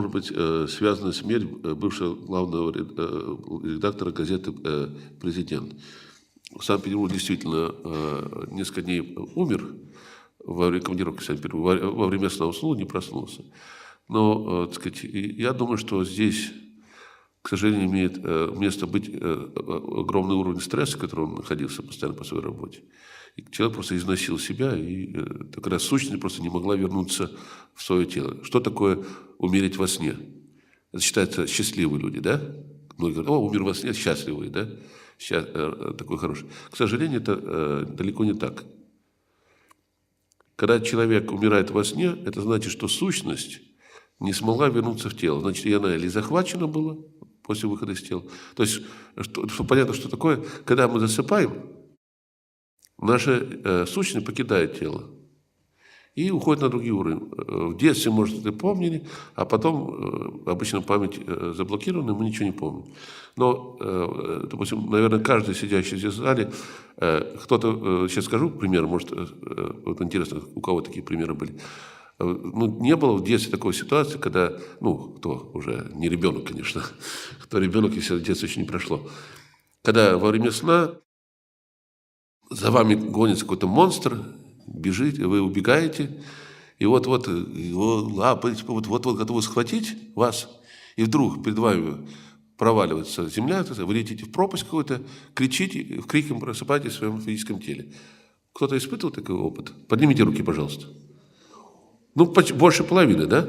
Может быть, связана смерть бывшего главного редактора газеты «Президент». В Санкт-Петербурге действительно несколько дней умер во время командировки в Санкт-Петербург, во время сна уснул, не проснулся. Но, так сказать, я думаю, что здесь, к сожалению, имеет место быть огромный уровень стресса, в котором он находился постоянно по своей работе. И человек просто износил себя, и такая сущность просто не могла вернуться в свое тело. Что такое умереть во сне? Это считается счастливые люди, да? Многие говорят, умер во сне, счастливые, да? Такой хороший. К сожалению, это далеко не так. Когда человек умирает во сне, это значит, что сущность не смогла вернуться в тело. Значит, и она или захвачена была после выхода из тела. То есть, понятно, что такое, когда мы засыпаем, наша сущность покидает тело и уходит на другие уровни. В детстве, может, это помнили, а потом обычно память заблокирована, мы ничего не помним. Но, допустим, наверное, каждый сидящий здесь в зале, кто-то, сейчас скажу пример, может, вот интересно, у кого такие примеры были. Ну, не было в детстве такой ситуации, когда, кто уже, не ребенок, конечно, кто ребенок, если детство еще не прошло, когда во время сна за вами гонится какой-то монстр, бежите, вы убегаете, и вот-вот его лапы, вот-вот готовы схватить вас, и вдруг перед вами проваливается земля, вы летите в пропасть какую-то, кричите, криком просыпаетесь в своем физическом теле. Кто-то испытывал такой опыт? Поднимите руки, пожалуйста. Больше половины, да?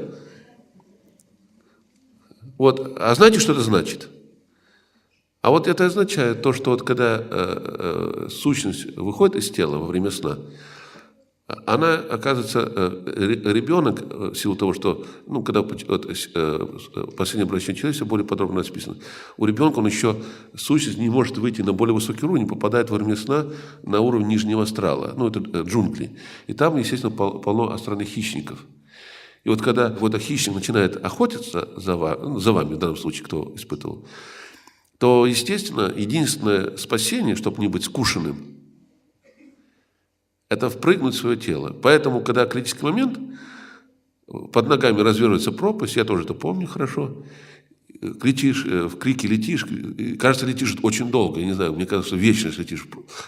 Вот. А знаете, что это значит? А вот это означает то, что вот когда сущность выходит из тела во время сна, она, оказывается, ребенок, в силу того, что, когда последнее обращение человека более подробно расписано, у ребенка он еще, сущность не может выйти на более высокий уровень, попадает во время сна на уровень нижнего астрала, это джунгли. И там, естественно, полно астральных хищников. И вот когда какой-то хищник начинает охотиться за вами, в данном случае, кто испытывал, то, естественно, единственное спасение, чтобы не быть скушенным, это впрыгнуть в свое тело. Поэтому, когда критический момент, под ногами развернется пропасть, я тоже это помню хорошо, летишь, в крике летишь, кажется, летишь очень долго, я не знаю, мне кажется, вечность летишь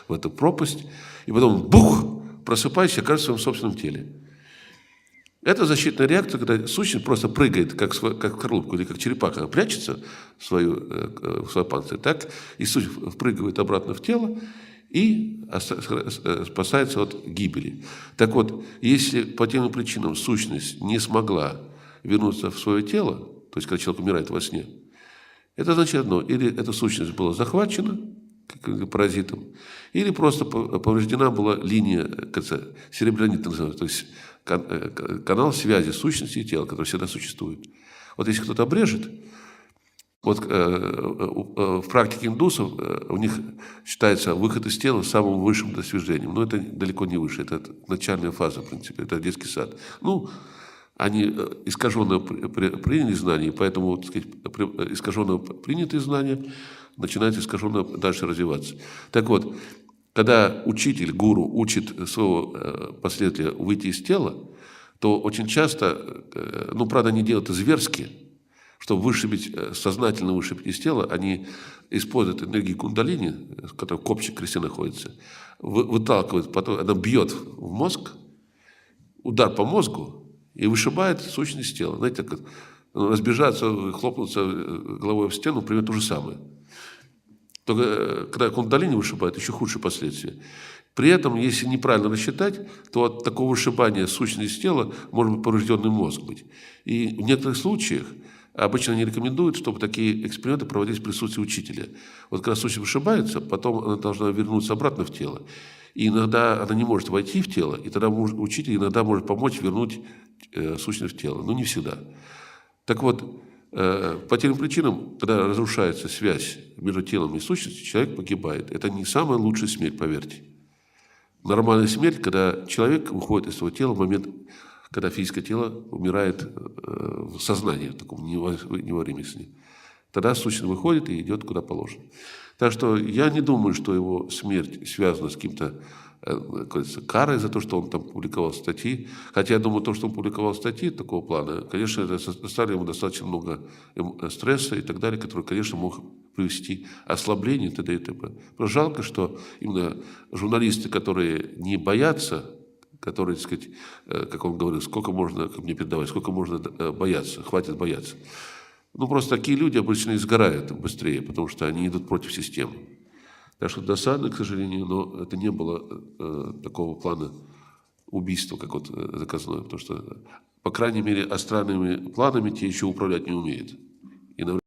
в эту пропасть, и потом бух, просыпаешься, окажешься в своем собственном теле. Это защитная реакция, когда сущность просто прыгает, как в коробку или как черепаха, она прячется в свой панцирь, так и сущность впрыгивает обратно в тело и спасается от гибели. Так вот, если по тем причинам сущность не смогла вернуться в свое тело, то есть когда человек умирает во сне, это значит одно: или эта сущность была захвачена как паразитом, или просто повреждена была линия, серебрянит называется, то есть канал связи сущности и тела, который всегда существует. Вот если кто-то обрежет, вот в практике индусов у них считается выход из тела самым высшим достижением. Но это далеко не выше, это начальная фаза, в принципе, это детский сад. Они искаженно приняли знания, поэтому, так сказать, искаженно принятые знания начинают искаженно дальше развиваться. Так вот, когда учитель, гуру учит своего последователя выйти из тела, то очень часто, правда, они делают это зверски, чтобы сознательно вышибить из тела, они используют энергию кундалини, в которой копчик кресте находится, выталкивают, потом она бьет в мозг, удар по мозгу и вышибает сущность из тела. Знаете, как разбежаться, хлопнуться головой в стену, примерно то же самое. Только когда кундалини вышибает, еще худшие последствия. При этом, если неправильно рассчитать, то от такого вышибания сущности из тела может быть поврежденный мозг быть. И в некоторых случаях обычно не рекомендуют, чтобы такие эксперименты проводились в присутствии учителя. Вот когда сущность вышибается, потом она должна вернуться обратно в тело. И иногда она не может войти в тело, и тогда учитель иногда может помочь вернуть сущность в тело. Но не всегда. Так вот, по тем причинам, когда разрушается связь между телом и сущностью, человек погибает. Это не самая лучшая смерть, поверьте. Нормальная смерть, когда человек уходит из своего тела в момент, когда физическое тело умирает в сознании, в таком не во время сне. Тогда сущность выходит и идет куда положено. Так что я не думаю, что его смерть связана с каким-то как говорится, карой за то, что он там публиковал статьи. Хотя я думаю, то, что он публиковал статьи такого плана, конечно, это доставило ему достаточно много стресса и так далее, который, конечно, мог привести к ослаблению т.д. и т.п. Но жалко, что именно журналисты, которые не боятся, которые, так сказать, как он говорил, сколько можно, как мне передавать, сколько можно бояться, хватит бояться. Ну, просто такие люди обычно изгорают быстрее, потому что они идут против системы. Так что досадно, к сожалению, но это не было такого плана убийства, как вот заказное, потому что, по крайней мере, астральными планами те еще управлять не умеют. И